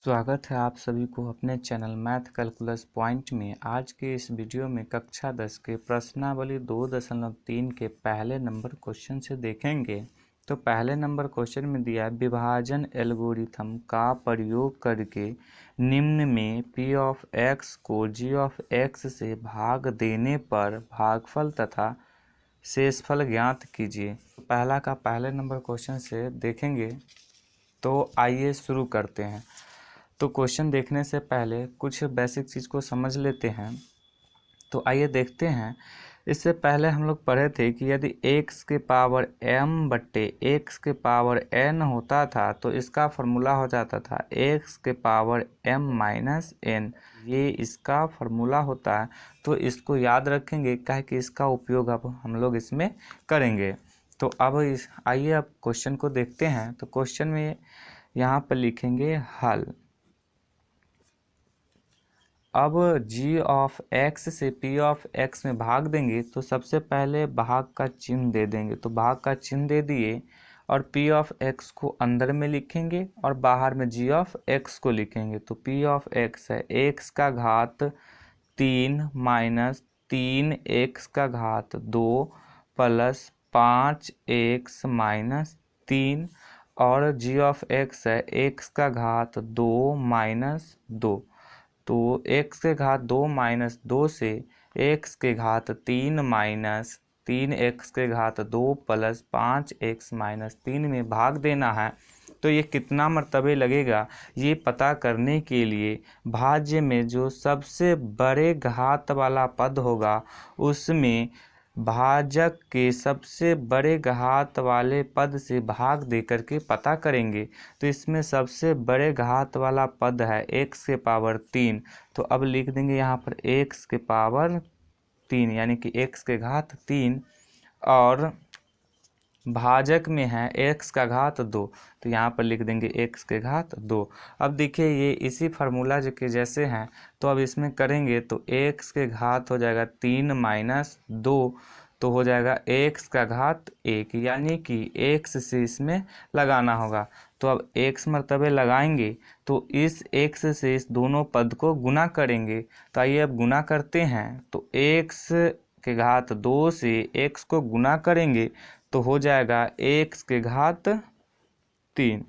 स्वागत है आप सभी को अपने चैनल मैथ कैलकुलस पॉइंट में। आज के इस वीडियो में कक्षा 10 के प्रश्नावली 2.3 के पहले नंबर क्वेश्चन से देखेंगे। तो पहले नंबर क्वेश्चन में दिया है विभाजन एल्गोरिथम का प्रयोग करके निम्न में p ऑफ x को g ऑफ x से भाग देने पर भागफल तथा शेषफल ज्ञात कीजिए। पहला का पहले नंबर क्वेश्चन से देखेंगे। तो आइए शुरू करते हैं। तो क्वेश्चन देखने से पहले कुछ बेसिक चीज़ को समझ लेते हैं। तो आइए देखते हैं। इससे पहले हम लोग पढ़े थे कि यदि x के पावर m बट्टे x के पावर n होता था तो इसका फॉर्मूला हो जाता था x के पावर m माइनस n। ये इसका फॉर्मूला होता है, तो इसको याद रखेंगे क्या कि इसका उपयोग अब हम लोग इसमें करेंगे। तो अब आइए अब क्वेश्चन को देखते हैं। तो क्वेश्चन में यहाँ पर लिखेंगे हल। अब g ऑफ x से p ऑफ x में भाग देंगे तो सबसे पहले भाग का चिन्ह दे देंगे। तो भाग का चिन्ह दे दिए और p ऑफ x को अंदर में लिखेंगे और बाहर में g ऑफ x को लिखेंगे। तो p ऑफ x है x का घात 3 माइनस 3x का घात 2 प्लस 5x माइनस 3 और g ऑफ x है x का घात 2 माइनस 2। तो x के घात 2 माइनस 2 से x के घात 3 माइनस 3x के घात 2 प्लस 5x माइनस 3 में भाग देना है। तो ये कितना मर्तबे लगेगा ये पता करने के लिए भाज्य में जो सबसे बड़े घात वाला पद होगा उसमें भाजक के सबसे बड़े घात वाले पद से भाग दे करके पता करेंगे। तो इसमें सबसे बड़े घात वाला पद है x के पावर 3। तो अब लिख देंगे यहाँ पर x के पावर 3 यानी कि x के घात 3 और भाजक में है x का घात 2। तो यहाँ पर लिख देंगे x के घात 2। अब देखिए ये इसी फार्मूला के जैसे हैं। तो अब इसमें करेंगे तो x के घात हो जाएगा 3 माइनस 2 तो हो जाएगा x का घात 1 यानी कि x से इसमें लगाना होगा। तो अब x मर्तबे लगाएंगे तो इस x से इस दोनों पद को गुना करेंगे। तो आइए अब गुना करते हैं। तो x के घात 2 से x को गुना करेंगे तो हो जाएगा x के घात 3।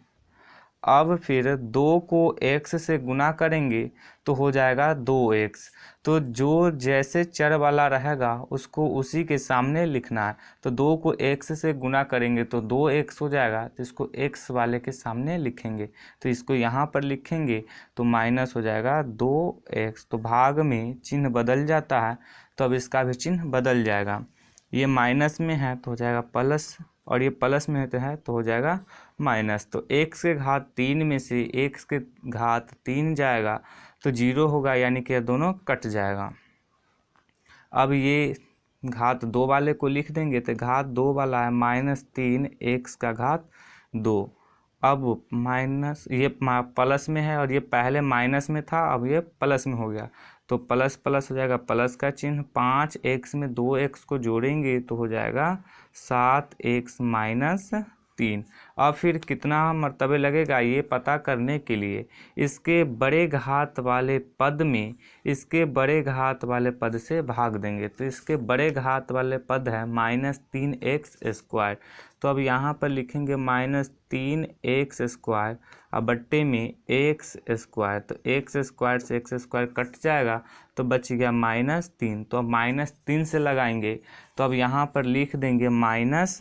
अब फिर 2 को x से गुना करेंगे तो हो जाएगा 2x। तो जो जैसे चर वाला रहेगा उसको उसी के सामने लिखना है। तो 2 को x से गुना करेंगे तो 2x हो जाएगा, तो इसको x वाले के सामने लिखेंगे। तो इसको यहाँ पर लिखेंगे तो माइनस हो जाएगा 2x। तो भाग में चिन्ह बदल जाता है, तो अब इसका भी चिन्ह बदल जाएगा। ये माइनस में है तो हो जाएगा प्लस और ये प्लस में है तो हो जाएगा माइनस। तो x के घात 3 में से x के घात 3 जाएगा तो 0 होगा यानी कि दोनों कट जाएगा। अब ये घात 2 वाले को लिख देंगे तो घात 2 वाला है माइनस 3 x का घात 2। अब माइनस ये प्लस में है और ये पहले माइनस में था, अब ये प्लस में हो गया तो प्लस प्लस हो जाएगा प्लस का चिन्ह। 5x में 2x को जोड़ेंगे तो हो जाएगा 7x माइनस 3। अब फिर कितना मर्तबे लगेगा ये पता करने के लिए इसके बड़े घात वाले पद में इसके बड़े घात वाले पद से भाग देंगे। तो इसके बड़े घात वाले पद है माइनस 3x²। तो अब यहाँ पर लिखेंगे माइनस 3x²। अब बट्टे में x²। तो x² से x² कट जाएगा तो बच गया माइनस 3। तो अब माइनस 3 से लगाएंगे तो अब यहाँ पर लिख देंगे माइनस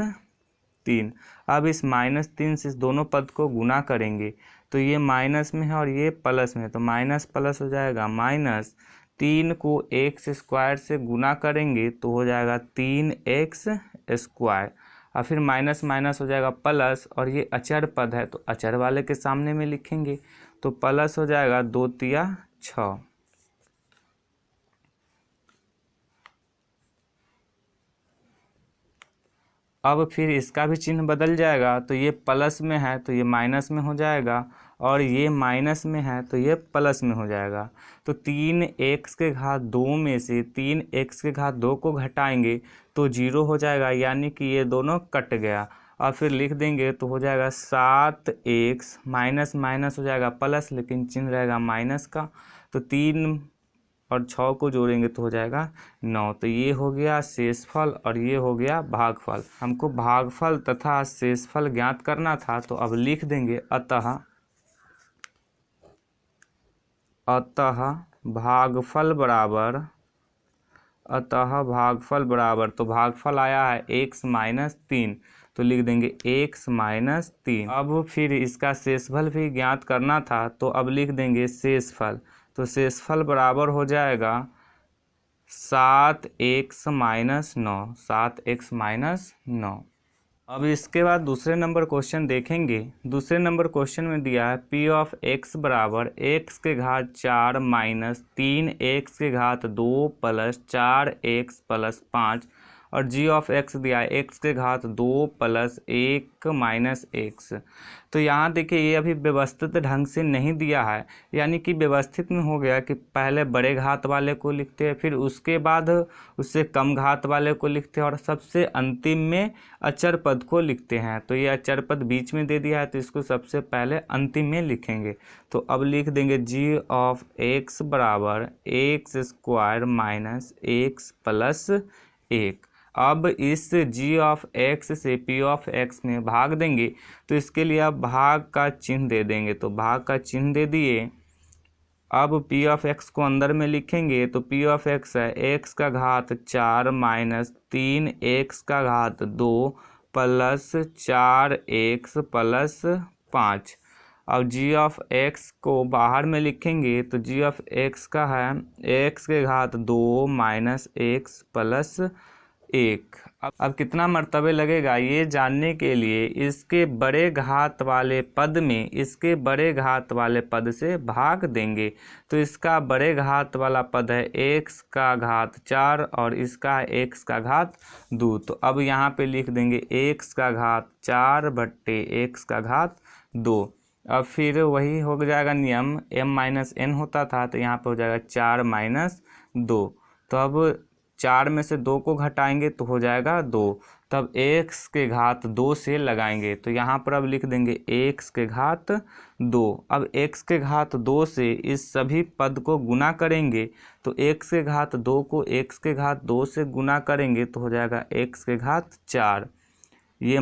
3। अब इस माइनस 3 से इस दोनों पद को गुना करेंगे तो ये माइनस में है और ये प्लस में है तो माइनस प्लस हो जाएगा माइनस 3 को x² से गुना करेंगे तो हो जाएगा 3x²। और फिर माइनस माइनस हो जाएगा प्लस और ये अचर पद है तो अचर वाले के सामने में लिखेंगे तो प्लस हो जाएगा 2 तिया 6। अब फिर इसका भी चिन्ह बदल जाएगा। तो ये प्लस में है तो ये माइनस में हो जाएगा और ये माइनस में है तो ये प्लस में हो जाएगा। तो 3x के घात 2 में से 3x के घात 2 को घटाएंगे तो 0 हो जाएगा यानी कि ये दोनों कट गया और फिर लिख देंगे तो हो जाएगा 7x माइनस माइनस हो जाएगा प्लस, लेकिन चिन्ह रहेगा माइनस का। तो 3 और 6 को जोड़ेंगे तो हो जाएगा 9। तो ये हो गया शेषफल और ये हो गया भागफल। हमको भागफल तथा शेषफल ज्ञात करना था, तो अब लिख देंगे अतः भागफल बराबर तो भागफल आया है x माइनस 3, तो लिख देंगे x माइनस 3। अब फिर इसका शेषफल भी ज्ञात करना था, तो अब लिख देंगे शेषफल। तो शेषफल बराबर हो जाएगा 7x माइनस 9, 7x माइनस 9। अब इसके बाद दूसरे नंबर क्वेश्चन देखेंगे। दूसरे नंबर क्वेश्चन में दिया है p ऑफ x बराबर x के घात 4 माइनस 3x के घात 2 प्लस 4x प्लस 5, और g ऑफ x दिया है x के घात 2 प्लस 1 माइनस x। तो यहाँ देखिए ये अभी व्यवस्थित ढंग से नहीं दिया है, यानी कि व्यवस्थित में हो गया कि पहले बड़े घात वाले को लिखते हैं, फिर उसके बाद उससे कम घात वाले को लिखते हैं, और सबसे अंतिम में अचर पद को लिखते हैं। तो ये अचर पद बीच में दे दिया है, तो इसको सबसे पहले अंतिम में लिखेंगे। तो अब लिख देंगे g ऑफ x बराबर x square minus x plus 1। अब इस g ऑफ x से p ऑफ x में भाग देंगे, तो इसके लिए अब भाग का चिन्ह दे देंगे। तो भाग का चिन्ह दे दिए। अब p ऑफ x को अंदर में लिखेंगे, तो p ऑफ x है x का घात 4 माइनस 3x का घात 2 प्लस 4x प्लस 5। अब g ऑफ x को बाहर में लिखेंगे, तो g ऑफ x का है x के घात 2 माइनस x प्लस 1। अब कितना मर्तबे लगेगा ये जानने के लिए इसके बड़े घात वाले पद में इसके बड़े घात वाले पद से भाग देंगे। तो इसका बड़े घात वाला पद है x का घात 4 और इसका है x का घात 2। तो अब यहाँ पे लिख देंगे x का घात 4 बट्टे x का घात 2। अब फिर वही हो जाएगा नियम, m माइनस n होता था, तो यहाँ पे हो जाएगा 4 माइनस 2। तो अब 4 में से 2 को घटाएंगे तो हो जाएगा 2। तब x के घात 2 से लगाएंगे, तो यहाँ पर अब लिख देंगे x के घात 2। अब x के घात 2 से इस सभी पद को गुना करेंगे, तो x के घात 2 को x के घात 2 से गुना करेंगे तो हो जाएगा x के घात 4। ये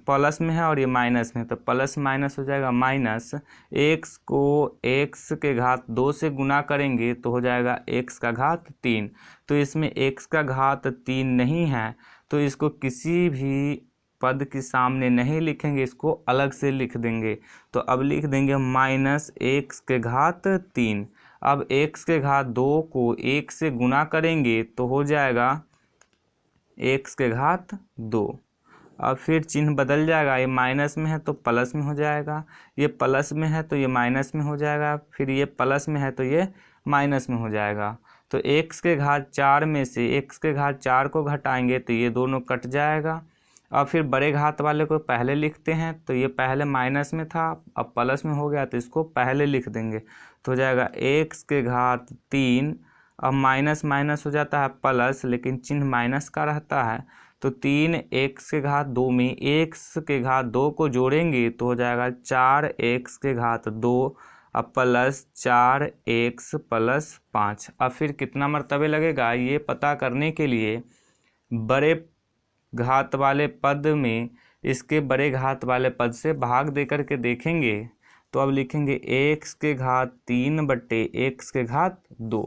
प्लस में है और ये माइनस में, तो प्लस माइनस हो जाएगा माइनस। x को x के घात 2 से गुना करेंगे तो हो जाएगा x का घात 3। तो इसमें x का घात 3 नहीं है, तो इसको किसी भी पद के सामने नहीं लिखेंगे, इसको अलग से लिख देंगे। तो अब लिख देंगे माइनस x के घात 3। अब x के घात 2 को 1 से गुना करेंगे तो हो जाएगा x के घात 2। अब फिर चिन्ह बदल जाएगा, ये माइनस में है तो प्लस में हो जाएगा, ये प्लस में है तो ये माइनस में हो जाएगा, फिर ये प्लस में है तो ये माइनस में हो जाएगा। तो x के घात 4 में से x के घात 4 को घटाएंगे तो ये दोनों कट जाएगा। अब फिर बड़े घात वाले को पहले लिखते हैं, तो ये पहले माइनस में था अब प्लस में हो गया, तो इसको पहले लिख देंगे। तो हो जाएगा x के घात 3। अब माइनस माइनस हो जाता है प्लस, लेकिन चिन्ह माइनस का रहता है, तो 3x के घात 2 में x के घात 2 को जोड़ेंगे तो हो जाएगा 4x के घात 2 अब प्लस 4x प्लस 5। अब फिर कितना मर्तबे लगेगा ये पता करने के लिए बड़े घात वाले पद में इसके बड़े घात वाले पद से भाग दे करके देखेंगे। तो अब लिखेंगे x के घात 3 बट्टे x के घात 2।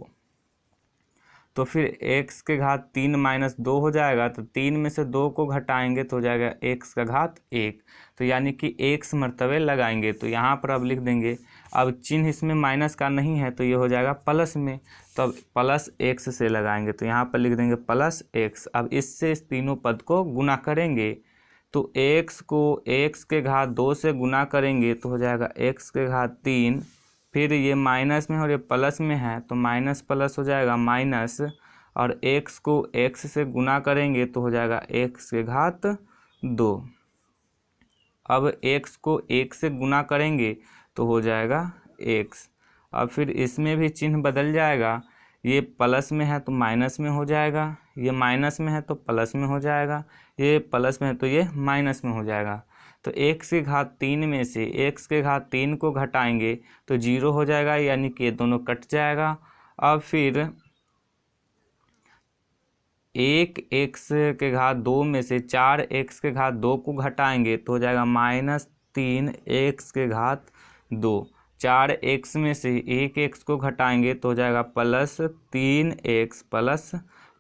तो फिर x के घात 3 माइनस 2 हो जाएगा, तो 3 में से 2 को घटाएंगे तो हो जाएगा x का घात 1। तो यानी कि x मर्तबे लगाएंगे। तो यहाँ पर अब लिख देंगे, अब चिन्ह इसमें माइनस का नहीं है तो ये हो जाएगा प्लस में, तो अब प्लस x से लगाएंगे, तो यहाँ पर लिख देंगे प्लस x। अब इससे इस तीनों पद को गुना करेंगे, तो x को x के घात 2 से गुना करेंगे तो हो जाएगा x के घात 3। फिर ये माइनस में और ये प्लस में है तो माइनस प्लस हो जाएगा माइनस, और x को x से गुना करेंगे तो हो जाएगा x के घात 2। अब x को 1 से गुना करेंगे तो हो जाएगा x। अब फिर इसमें भी चिन्ह बदल जाएगा, ये प्लस में है तो माइनस में हो जाएगा, ये माइनस में है तो प्लस में हो जाएगा, ये प्लस में है तो ये माइनस में हो जाएगा। तो x की घात 3 में से x के घात 3 को घटाएंगे तो 0 हो जाएगा, यानी कि ये दोनों कट जाएगा। अब फिर 1x के घात 2 में से 4x के घात 2 को घटाएंगे तो हो जाएगा -3x के घात 2। 4x में से 1x को घटाएंगे तो हो जाएगा +3x +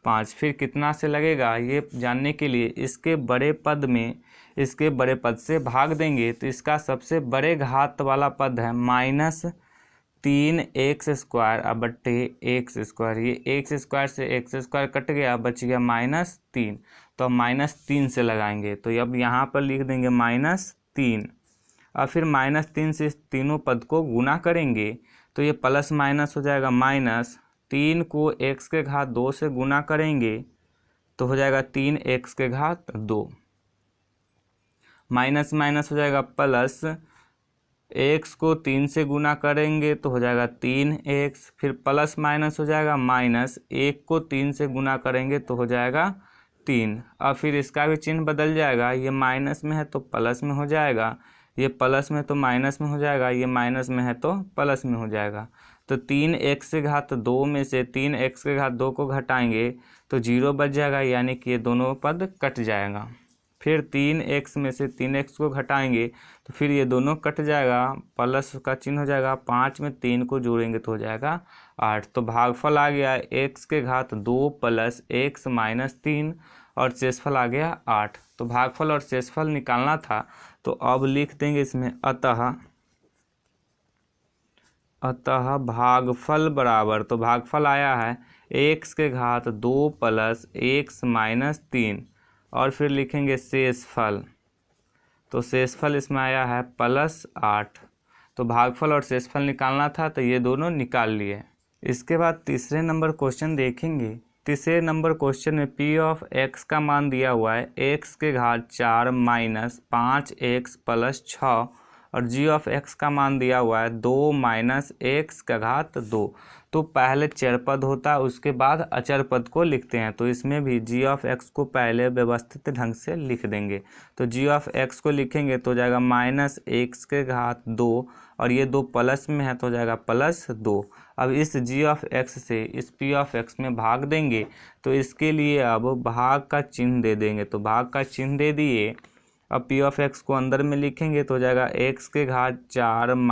5। फिर कितना से लगेगा ये जानने के लिए इसके बड़े पद में इसके बड़े पद से भाग देंगे। तो इसका सबसे बड़े घात वाला पद है -3x² अब बट्टे x²। ये x² से x² कट गया, बच गया -3। तो अब -3 से लगाएंगे, तो अब यहाँ पर लिख देंगे -3। अब फिर -3 से इस तीनों पद को गुना करेंगे तो ये प्लस माइनस हो जाएगा माइनस। 3 को x के घात 2 से गुना करेंगे तो हो जाएगा 3x के घात 2। माइनस माइनस हो जाएगा प्लस, x को 3 से गुना करेंगे तो हो जाएगा 3x। फिर प्लस माइनस हो जाएगा माइनस, 1 को 3 से गुना करेंगे तो हो जाएगा 3। अब फिर इसका भी चिन्ह बदल जाएगा, ये माइनस में है तो प्लस में हो जाएगा, ये प्लस में तो माइनस में हो जाएगा, ये माइनस में है तो प्लस में हो जाएगा। तो 3x के घात 2 में से 3x के घात 2 को घटाएंगे तो 0 बच जाएगा, यानी कि ये दोनों पद कट जाएगा। फिर 3x में से 3x को घटाएंगे तो फिर ये दोनों कट जाएगा, प्लस का चिन्ह हो जाएगा। 5 में 3 को जोड़ेंगे तो हो जाएगा 8। तो भागफल आ गया x के घात 2 + x - 3 और शेषफल आ गया 8। तो भागफल और शेषफल निकालना था, तो अब लिख देंगे इसमें अतः भागफल बराबर, तो भागफल आया है x के घात 2 + x - 3 और फिर लिखेंगे शेषफल। तो शेषफल इसमें आया है +8। तो भागफल और शेषफल निकालना था, तो ये दोनों निकाल लिए। इसके बाद तीसरे नंबर क्वेश्चन देखेंगे। तीसरे नंबर क्वेश्चन में p(x) का मान दिया हुआ है x के घात 4 - 5x + 6 और g(x) का मान दिया हुआ है 2 - x का घात 2। तो पहले चर पद होता है, उसके बाद अचर पद को लिखते हैं। तो इसमें भी g(x) को पहले व्यवस्थित ढंग से लिख देंगे। तो g(x) को लिखेंगे तो हो जाएगा -x के घात 2 और ये 2 प्लस में है तो हो जाएगा +2। अब इस g(x) से इस p(x) में भाग देंगे, तो इसके लिए अब भाग का चिन्ह दे देंगे। तो भाग का चिन्ह दे दिए, अब p(x) को अंदर में लिखेंगे तो हो जाएगा x के घात 4 -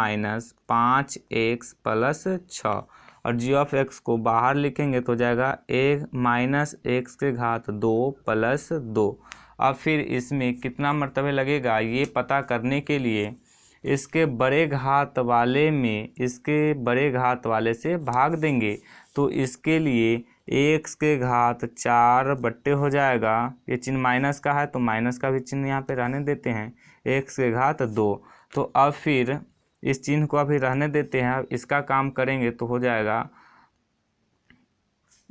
5x + 6 और g(x) को बाहर लिखेंगे तो हो जाएगा -x के घात 2 + 2। अब फिर इसमें कितना मर्तबे लगेगा ये पता करने के लिए इसके बड़े घात वाले से भाग देंगे। तो इसके लिए x के घात 4 बट्टे हो जाएगा, ये चिन्ह माइनस का है तो माइनस का भी चिन्ह यहाँ पे रहने देते हैं, x के घात 2। तो अब फिर इस चिन्ह को अभी रहने देते हैं, इसका काम करेंगे तो हो जाएगा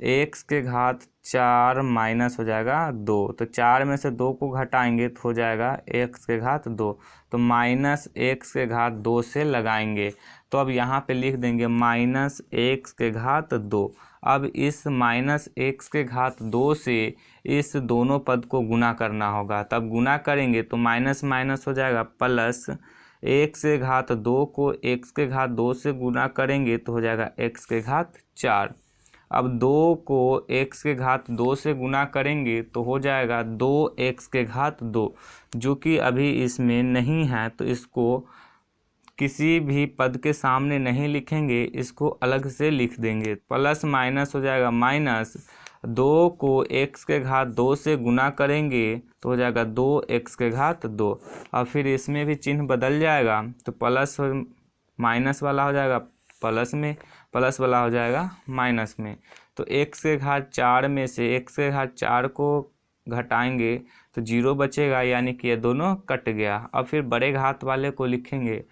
x के घात 4 माइनस हो जाएगा 2। तो 4 में से 2 को घटाएंगे तो हो जाएगा x के घात 2। तो -x के घात 2 से लगाएंगे, तो अब यहाँ पे लिख देंगे -x के घात 2। अब इस -x के घात 2 से इस दोनों पद को गुना करना होगा, तब गुना करेंगे तो माइनस माइनस हो जाएगा प्लस। x के घात 2 को x के घात 2 से गुना करेंगे तो हो जाएगा x के घात 4। अब 2 को x के घात 2 से गुना करेंगे तो हो जाएगा 2x के घात 2, जो कि अभी इसमें नहीं है तो इसको किसी भी पद के सामने नहीं लिखेंगे, इसको अलग से लिख देंगे। प्लस माइनस हो जाएगा माइनस, 2 को x के घात 2 से गुना करेंगे तो हो जाएगा 2x के घात 2। अब फिर इसमें भी चिन्ह बदल जाएगा, तो प्लस माइनस वाला हो जाएगा प्लस में, प्लस वाला हो जाएगा माइनस में। तो x के घात 4 में से x के घात 4 को घटाएंगे तो 0 बचेगा, यानी कि ये दोनों कट गया। अब फिर बड़े घात वाले को लिखेंगे,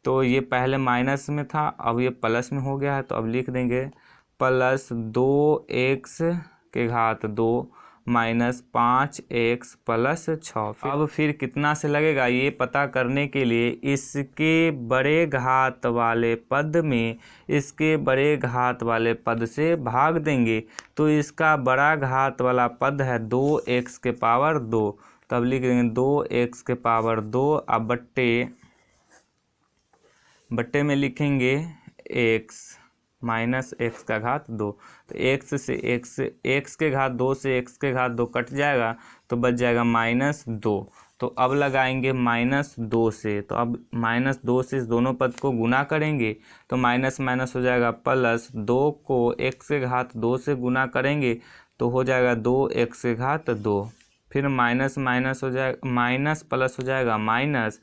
तो ये पहले माइनस में था अब ये प्लस में हो गया है, तो अब लिख देंगे +2x के घात 2 -5x+6। अब फिर कितना से लगेगा ये पता करने के लिए इसके बड़े घात वाले पद में इसके बड़े घात वाले पद से भाग देंगे। तो इसका बड़ा घात वाला पद है 2x⁻²। तब लिख देंगे 2x⁻²। अब बट्टे में लिखेंगे x -x⁻²। तो x के घात 2 से x के घात 2 कट जाएगा तो बच जाएगा -2। तो अब लगाएंगे -2 से। तो अब -2 से इस दोनों पद को गुना करेंगे तो माइनस माइनस हो जाएगा प्लस। 2 को x के घात 2 से गुना करेंगे तो हो जाएगा 2x⁻²। फिर माइनस माइनस हो जाएगा माइनस प्लस हो जाएगा माइनस,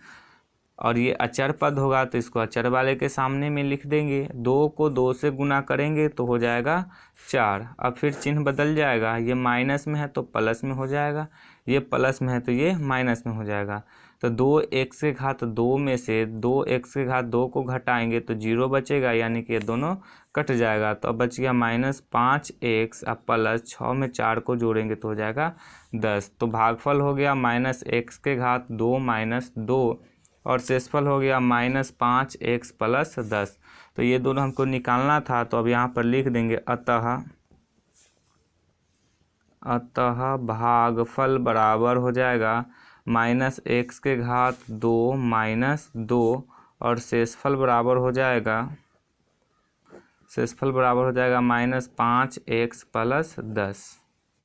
और ये अचर पद होगा तो इसको अचर वाले के सामने में लिख देंगे। 2 को 2 से गुना करेंगे तो हो जाएगा 4। अब फिर चिन्ह बदल जाएगा, ये माइनस में है तो प्लस में हो जाएगा, ये प्लस में है तो ये माइनस में हो जाएगा। तो 2x⁻² में से 2x⁻² को घटाएंगे तो 0 बचेगा, यानी कि ये दोनों कट जाएगा। तो अब बच गया -5x। अब +6 में 4 को जोड़ेंगे तो हो जाएगा 10। तो भागफल हो गया -x⁻² - 2 और शेषफल हो गया -5x+10। तो ये दोनों हमको निकालना था, तो अब यहाँ पर लिख देंगे अतः भागफल बराबर हो जाएगा -x⁻² - 2 और शेषफल बराबर हो जाएगा -5x+10।